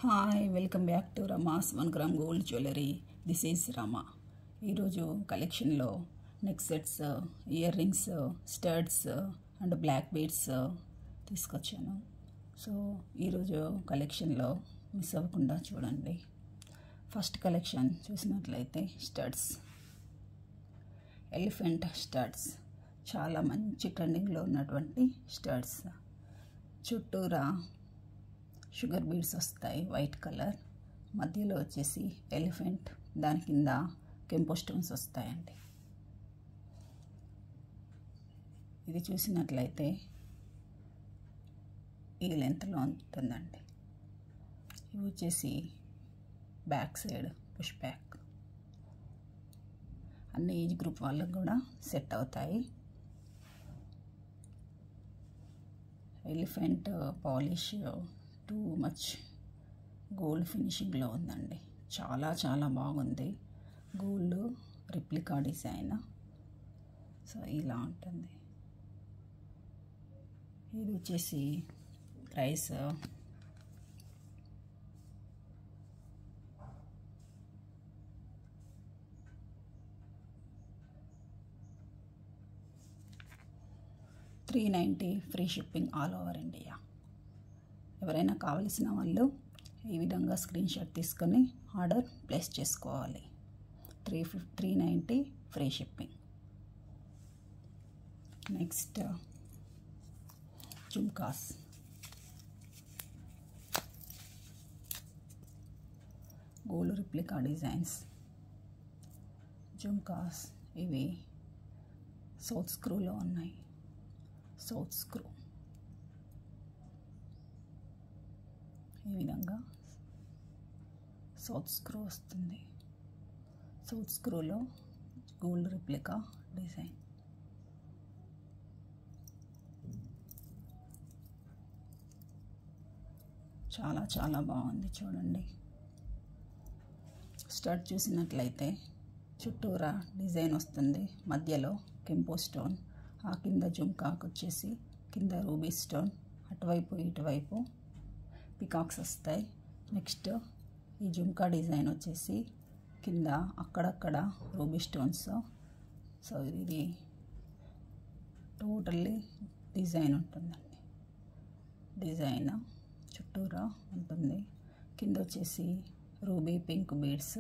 Hi, welcome back to Rama's 1 gram gold jewellery. This is Rama. ఈరోజు కలెక్షన్లో neck sets, ear rings, studs and black beads తీసుకొచ్చాను. So ఈరోజు కలెక్షన్లో miss అవ్వకుండా చూడండి. ఫస్ట్ కలెక్షన్ చూసినట్లయితే స్టడ్స్, ఎలిఫెంట్ స్టడ్స్. చాలా మంచి ట్రెండింగ్లో ఉన్నటువంటి స్టడ్స్. చుట్టూరా షుగర్ బీడ్స్ వస్తాయి, వైట్ కలర్. మధ్యలో వచ్చేసి ఎలిఫెంట్, దాని కింద కెంపో స్టోన్స్ వస్తాయండి. ఇది చూసినట్లయితే ఈ లెంత్లో ఉంటుందండి. ఇవి వచ్చేసి బ్యాక్ సైడ్ పుష్ బ్యాక్. అన్ని ఏజ్ గ్రూప్ వాళ్ళకు కూడా సెట్ అవుతాయి. Elephant polish too much gold ఫినిషింగ్లో ఉందండి. చాలా చాలా బాగుంది. Gold replica design. సో ఇలా ఉంటుంది. ఇది వచ్చేసి price $390, free shipping all over India. ఎవరైనా కావలసిన వాళ్ళు ఈ విధంగా స్క్రీన్ షాట్ తీసుకొని ఆర్డర్ ప్లేస్ చేసుకోవాలి. $390 free shipping. Next jhumkas. Gold replica designs jhumkas. ఇవి సౌత్ స్క్రూలో ఉన్నాయి. సౌత్ స్క్రూ ఈ విధంగా సౌత్ స్క్రూ వస్తుంది. సౌత్ స్క్రూలో గోల్డ్ రిప్లికా డిజైన్. చాలా చాలా బాగుంది చూడండి. స్టడ్ చూసినట్లయితే చుట్టూరా డిజైన్ వస్తుంది, మధ్యలో కెంపో స్టోన్, ఆ కింద జుమ్కాకు వచ్చేసి కింద రూబీ స్టోన్, అటువైపు ఇటువైపు పికాక్స్ వస్తాయి. నెక్స్ట్ ఈ జుమ్కా డిజైన్ వచ్చేసి కింద అక్కడక్కడ రూబీ స్టోన్స్. సో ఇది టోటల్లీ డిజైన్ ఉంటుందండి. డిజైన్ చుట్టూరా ఉంటుంది. కింద వచ్చేసి రూబీ పింక్ బీడ్స్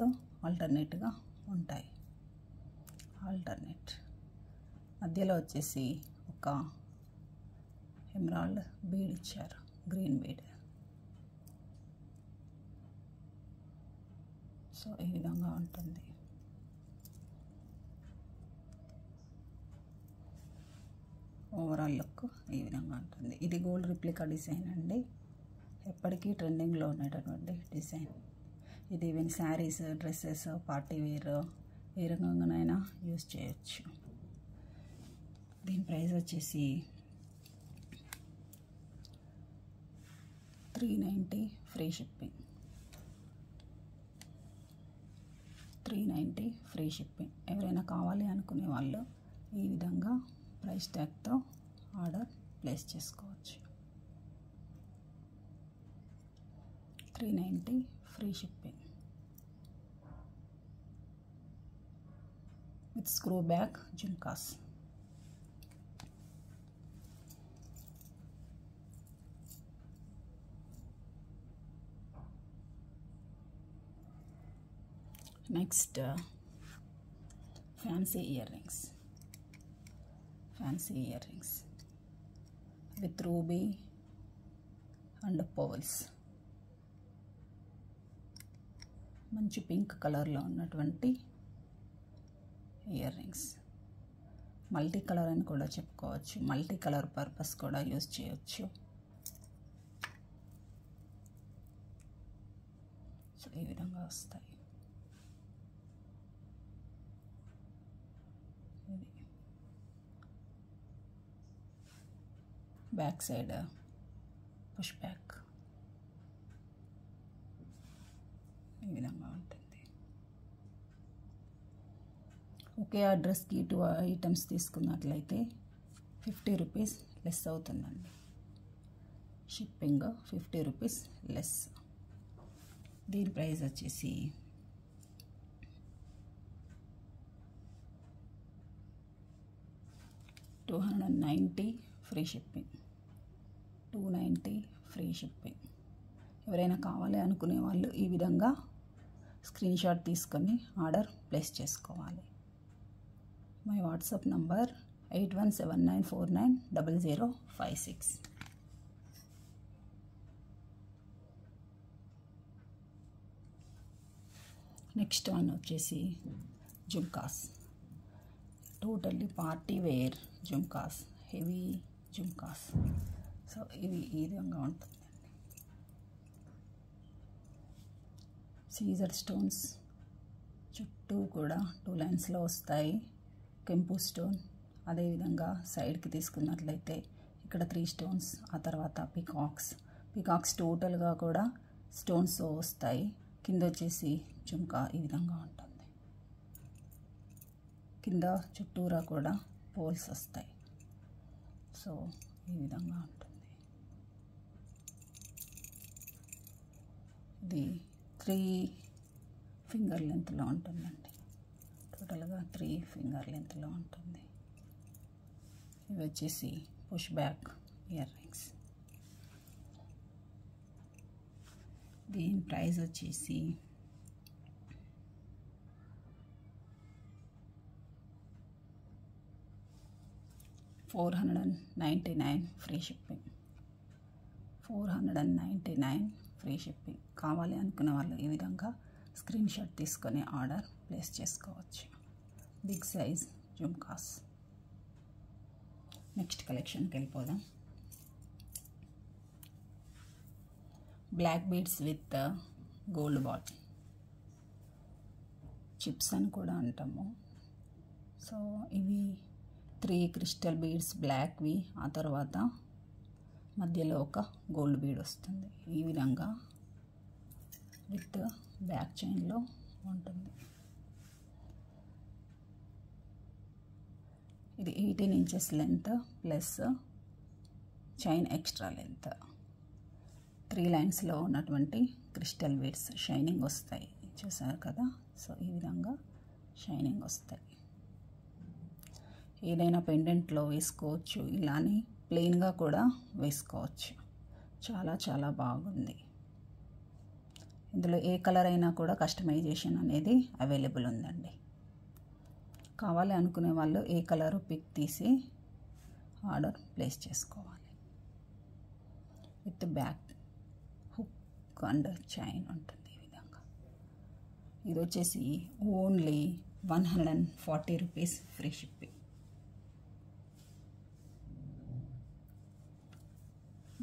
ఆల్టర్నేట్గా ఉంటాయి. మధ్యలో వచ్చేసి ఒక ఎమరాల్డ్ బీడ్ ఇచ్చారు, గ్రీన్ బీడ్. సో ఈ విధంగా ఉంటుంది. ఓవరాల్ లుక్ ఈ విధంగా ఉంటుంది. ఇది గోల్డ్ రిప్లికా డిజైన్ అండి. ఎప్పటికీ ట్రెండింగ్లో ఉండేటటువంటి డిజైన్. ఇది even saris, dresses, party wear ఏ రకంగానైనా యూజ్ చేయొచ్చు. దీని ప్రైస్ వచ్చేసి $390 ఫ్రీ షిప్పింగ్. $390 free shipping. ఎవరైనా కావాలి అనుకునే వాళ్ళు ఈ విధంగా ప్రైస్ ట్యాగ్తో ఆర్డర్ ప్లేస్ చేసుకోవచ్చు. $390 free shipping with screw back jhumkas. Next fancy ear rings with ruby and pearls. మంచి పింక్ కలర్లో ఉన్నటువంటి ఇయర్ రింగ్స్. మల్టీ కలర్ అని కూడా చెప్పుకోవచ్చు. మల్టీ కలర్ పర్పస్ కూడా యూజ్ చేయొచ్చు. సో ఈ విధంగా వస్తాయి. బ్యాక్ సైడ్ పుష్ బ్యాక్ ఈ విధంగా ఉంటుంది. ఒకే అడ్రస్కి 2 ఐటమ్స్ తీసుకున్నట్లయితే ₹50 లెస్ అవుతుందండి. Shipping ₹50 less. దీని ప్రైస్ వచ్చేసి $290 ఫ్రీ షిప్పింగ్. 290 free shipping. ఎవరైనా కావాలి అనుకునే వాళ్ళు ఈ విధంగా స్క్రీన్ షాట్ తీసుకొని ఆర్డర్ ప్లేస్ చేసుకోవాలి. My WhatsApp number 8179490056. Next one వచ్చేసి jhumkas. Totally party wear jhumkas, heavy jhumkas. So ఇవి ఈ విధంగా ఉంటుందండి. సీజర్ స్టోన్స్ చుట్టూ కూడా 2 లైన్స్లో వస్తాయి. కెంపు స్టోన్, అదేవిధంగా సైడ్కి తీసుకున్నట్లయితే ఇక్కడ 3 స్టోన్స్, ఆ తర్వాత పికాక్స్ టోటల్గా కూడా స్టోన్స్ వస్తాయి. కింద వచ్చేసి జుమ్కా ఈ విధంగా ఉంటుంది. కింద చుట్టూరా కూడా పోల్స్ వస్తాయి. సో ఈ విధంగా ఉంటుంది. ఇది 3 ఫింగర్ లెంత్లో ఉంటుందండి. టోటల్గా 3 ఫింగర్ లెంత్లో ఉంటుంది. ఇవి వచ్చేసి పుష్ బ్యాక్ ఇయర్ రింగ్స్. దీని ప్రైస్ వచ్చేసి $499 ఫ్రీ షిప్పింగ్. 499 free shipping. కావాలి అనుకునే వాళ్ళు ఈ విధంగా స్క్రీన్ షాట్ తీసుకొని ఆర్డర్ ప్లేస్ చేసుకోవచ్చు. Big size jhumkas. నెక్స్ట్ కలెక్షన్కి వెళ్ళిపోదాం. Black beads with gold ball, chips అని కూడా అంటాము. సో ఇవి 3 క్రిస్టల్ బీడ్స్ బ్లాక్వి, ఆ తర్వాత మధ్యలో ఒక గోల్డ్ బీడ్ వస్తుంది. ఈ విధంగా విత్ బ్యాక్ చైన్లో ఉంటుంది. ఇది 18 inches length plus chain extra length. 3 లైన్స్లో ఉన్నటువంటి క్రిస్టల్ బీడ్స్ షైనింగ్ వస్తాయి, చూసారు కదా. సో ఈ విధంగా షైనింగ్ వస్తాయి. ఏదైనా పెండెంట్లో వేసుకోవచ్చు, ఇలానే ప్లెయిన్గా కూడా వేసుకోవచ్చు. చాలా చాలా బాగుంది. ఇందులో ఏ కలర్ అయినా కూడా కస్టమైజేషన్ అనేది అవైలబుల్ ఉందండి. కావాలి అనుకునే వాళ్ళు ఏ కలరు పిక్ తీసి ఆర్డర్ ప్లేస్ చేసుకోవాలి. With back hook and chain ఉంటుంది ఈ విధంగా. ఇది వచ్చేసి only $140 free shipping.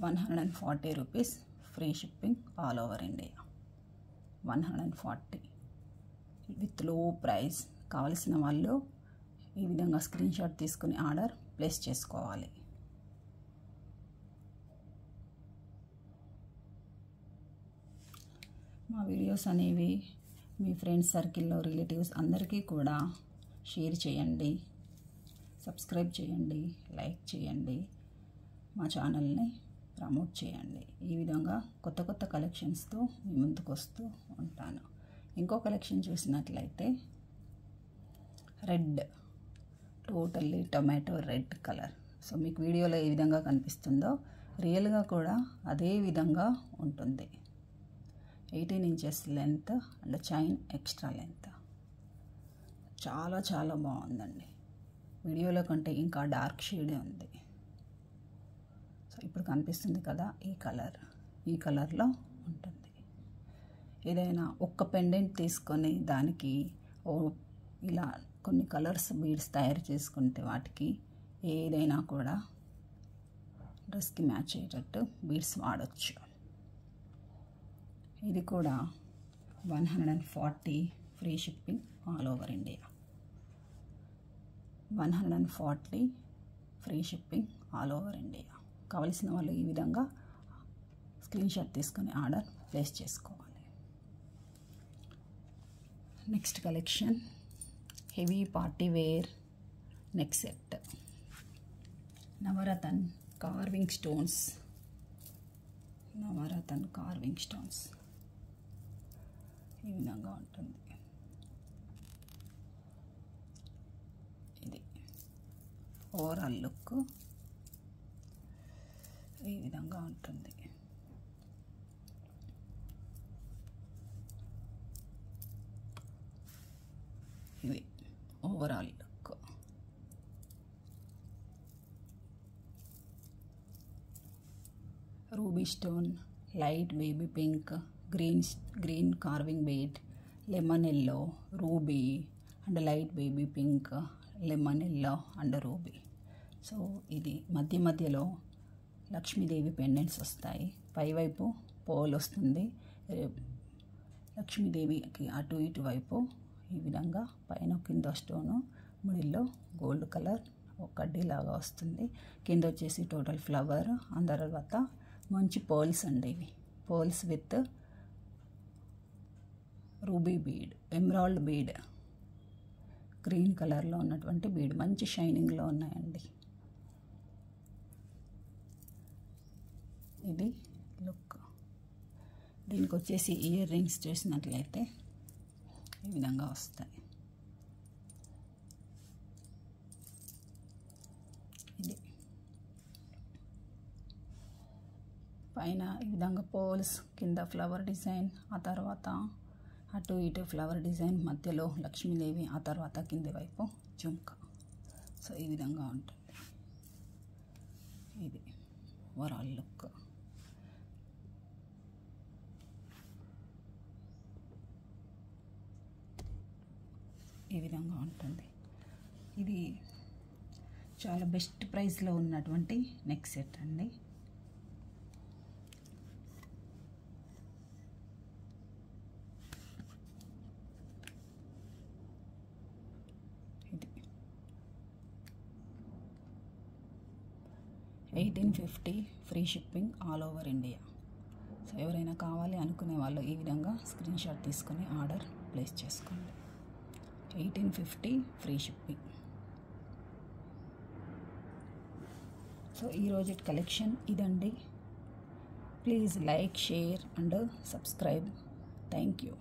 140 rupees free shipping all over India. 140 with లో ప్రైస్. కావలసిన వాళ్ళు ఈ విధంగా స్క్రీన్ షాట్ తీసుకుని ఆర్డర్ ప్లేస్ చేసుకోవాలి. మా వీడియోస్ అనేవి మీ ఫ్రెండ్స్ సర్కిల్లో, రిలేటివ్స్ అందరికీ కూడా షేర్ చేయండి, సబ్స్క్రైబ్ చేయండి, లైక్ చేయండి, మా ఛానల్ని ప్రమోట్ చేయండి. ఈ విధంగా కొత్త కొత్త కలెక్షన్స్తో మీ ముందుకు వస్తూ ఉంటాను. ఇంకో కలెక్షన్ చూసినట్లయితే red, totally tomato red colour. So మీకు వీడియోలో ఏ విధంగా కనిపిస్తుందో రియల్గా కూడా అదే విధంగా ఉంటుంది. 18 inches length and chain extra length. చాలా చాలా బాగుందండి. వీడియోలో కంటే ఇంకా డార్క్ షేడే ఉంది. సో ఇప్పుడు కనిపిస్తుంది కదా, ఈ కలర్లో ఉంటుంది. ఏదైనా ఒక్క పెండెంట్ తీసుకొని దానికి ఇలా కొన్ని కలర్స్ బీడ్స్ తయారు చేసుకుంటే వాటికి ఏదైనా కూడా డ్రెస్కి మ్యాచ్ అయ్యేటట్టు బీడ్స్ వాడచ్చు. ఇది కూడా 140 free shipping all over India. 140 free shipping all over India. కావలసిన వాళ్ళు ఈ విధంగా స్క్రీన్ షాట్ తీసుకొని ఆర్డర్ ప్లేస్ చేసుకోవాలి. Next collection heavy party wear neck set. Navaratna carving stones. ఈ విధంగా ఉంటుంది. ఇది ఓవరాల్ లుక్ ఈ విధంగా ఉంటుంది. ఇది overall look. Ruby stone, light baby pink, green carving bead, lemon yellow, ruby and light baby pink, lemon yellow and ruby. So ఇది మధ్యలో లక్ష్మీదేవి పెండెంట్స్ వస్తాయి. పైవైపు పోల్ వస్తుంది. లక్ష్మీదేవికి అటు ఇటు వైపు ఈ విధంగా పైన కింద స్టోను, మిడిల్లో గోల్డ్ కలర్ ఒక కడ్డీలాగా వస్తుంది. కింద వచ్చేసి టోటల్ ఫ్లవర్. అందు తర్వాత మంచి పర్ల్స్ అండి. ఇవి pearls with ruby bead, emerald bead, green కలర్లో ఉన్నటువంటి బీడ్ మంచి షైనింగ్లో ఉన్నాయండి. ఇది లుక్. దీనికి వచ్చేసి ఇయర్ రింగ్స్ చేసినట్లయితే ఈ విధంగా వస్తాయి. ఇది పైన ఈ విధంగా పోల్స్, కింద ఫ్లవర్ డిజైన్, ఆ తర్వాత అటు ఇటు ఫ్లవర్ డిజైన్, మధ్యలో లక్ష్మీదేవి, ఆ తర్వాత కింది వైపు జుంకా. సో ఈ విధంగా ఉంటుంది. ఇది ఓవరాల్ లుక్. ఈ విధంగా ఉంటుంది. ఇది చాలా బెస్ట్ ప్రైస్లో ఉన్నటువంటి నెక్ సెట్ అండి. ఇది 1850 free shipping all over India. So ఎవరైనా కావాలి అనుకునే వాళ్ళు ఈ విధంగా స్క్రీన్ షాట్ తీసుకొని ఆర్డర్ ప్లేస్ చేసుకోండి. 1850 ఫ్రీ షిప్పింగ్. సో ఈరోజు కలెక్షన్ ఇదండి. Please like, share and subscribe. Thank you.